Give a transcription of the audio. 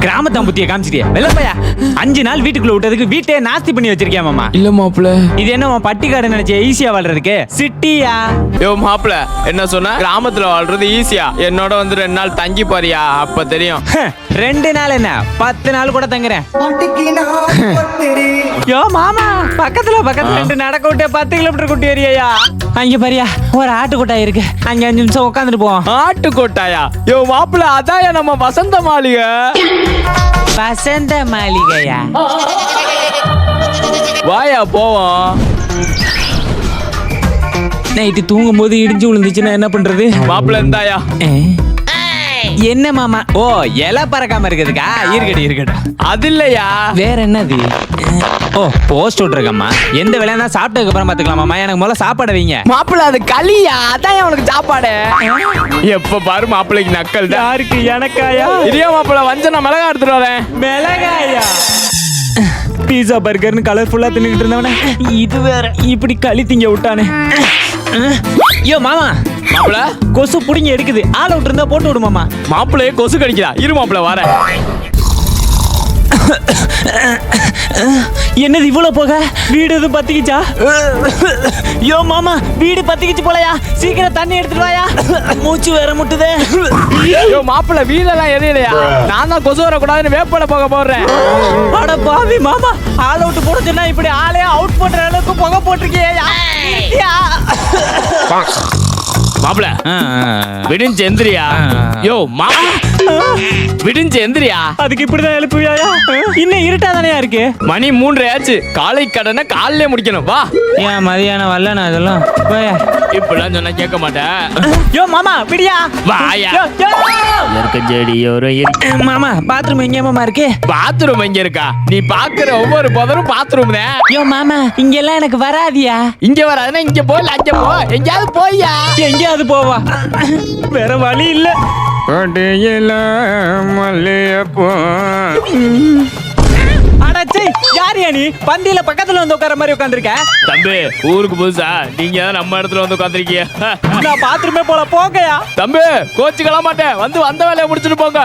கிராமத்து புத்திய காமிச்சிட்டியா வெள்ளப்பையா 5 நாள் வீட்டுக்குள்ள விட்டதுக்கு வீட்டே நாஸ்தி பண்ணி வச்சிருக்கியா மாமா. இல்ல மாப்பிள்ள, இது என்ன பட்டிக்காடு நினைச்ச ஈஸியா வாழ்றதுக்கு சிட்டியா? யோ மாப்பிள்ள என்ன சொன்ன? கிராமத்துல வாழ்றது ஈஸியா, என்னோட வந்து 2 நாள் தங்கி பாரியா, அப்ப தெரியும். 2 நாள் என்ன 10 நாள் கூட தங்குறேன். யோ மாமா பக்கத்துல 2 நடக்க விட்டு 10 கிலோமீட்டர் கூட்டி வரியா? அங்க பாரியா ஒரு ஆட்டுக்கொட்டாய் இருக்கு, அங்க 5 நிமிஷம் உட்காந்துட்டு போவோம். ஆட்டுக்கோட்டாயா? யோ மாப்பிள்ள அதாயா நம்ம வசந்த மாளிகை. வசந்த மாளிகையா? வாயா போவோம். நைட்டு தூங்கும் போது இடிஞ்சு விழுந்துச்சுன்னா என்ன பண்றது? மாப்பிள்ள இருந்தாயா? என்ன மாமா? ஓ இலை பறக்காம இருக்குதுக்கா? இருக்கட்டும். அது இல்லையா, வேற என்னது? ஓ போஸ்ட் விட்டுருக்கம்மா. எந்த வேலையா சாப்பிட்டதுக்கு அப்புறம் பாத்துக்கலாம் மாமா. எனக்கு முதல்ல சாப்பாடு வைங்க. மாப்பிள்ள அது களியா, அதான் உனக்கு சாப்பாடு. எப்ப பாரு மாப்பிள்ளைக்கு நக்கல் தான். யாருக்கு? எனக்காயா? இரியா மாப்பிள்ள வஞ்சன மிளகா எடுத்துட்டு வரேன். மிளகாயா? பீஸா பர்கர்னு கலர்ஃபுல்லா தின்னுட்டு இருந்தவன இது வேற இப்படி களி திங்க விட்டானே. யோ மாமா, மாப்பிள்ள கொசு புடிங்க எடுக்குது. ஆள விட்டு இருந்தா போட்டு விடு மாமா. மாப்பிள்ளையே கொசு கடிக்கிறா. இரு மாப்பிள்ள வரேன். என்னது இவ்வளவு போக? வீடு எதுவும் பத்திக்கிச்சா? யோ மாமா வீடு பத்திக்கிச்சு போலயா, சீக்கிரம் தண்ணி எடுத்துட்டு வாயா, மூச்சு வேற முட்டுதே. யோ மாப்பிள்ள வீடெல்லாம் எரியலையா? நான் தான் கொசு வரக்கூடாதுன்னு வேப்பல போக போடுறேன். அட பாவி மாமா, ஆள விட்டு போட சொன்னா இப்படி ஆளே அவுட் பண்ற அளவுக்கு புகை போட்டிருக்கியா? மாப்பிள்ள விடிஞ்சு எந்திரியா. யோ மா விடிஞ்சு எந்திரியா. அதுக்கு இப்படிதான் எழுப்புவியாயா? இன்னும் இருட்டா தானே இருக்கு. மணி 3 ஆச்சு. காலை கடனை காலையிலே முடிக்கணும். வா. ஏன் மதியானம் வரலண்ணா இதெல்லாம்? இப்பெல்லாம் சொன்னா கேட்க மாட்டேன். யோ மாமா விடியா. வாயா. மாமா பாத்ரூம் எங்க மாமா இருக்கு? பாத்ரூம் எங்க இருக்கா? நீ பாக்குற ஒவ்வொரு புதரும் பாத்ரூம் தான். யோ மாமா இங்க எல்லாம் எனக்கு வராதியா? இங்க வராதுன்னா இங்க போய் அங்க போ, எங்கயாவது போய்யா. எங்கயாவது போவா, வேற வழி இல்ல. அடச்சே யாரியா நீ? பந்தியில பக்கத்துல வந்து உட்கார மாதிரி உட்காந்துருக்க. தம்பி ஊருக்கு புதுசா? நீங்க நம்ம இடத்துல வந்து உட்காந்துருக்கீங்க. நான் பாத்ரூமே போல போகையா. தம்பி கோச்சுக்கலாம் மாட்டேன், வந்து வந்த வேலையை முடிச்சுட்டு போங்க.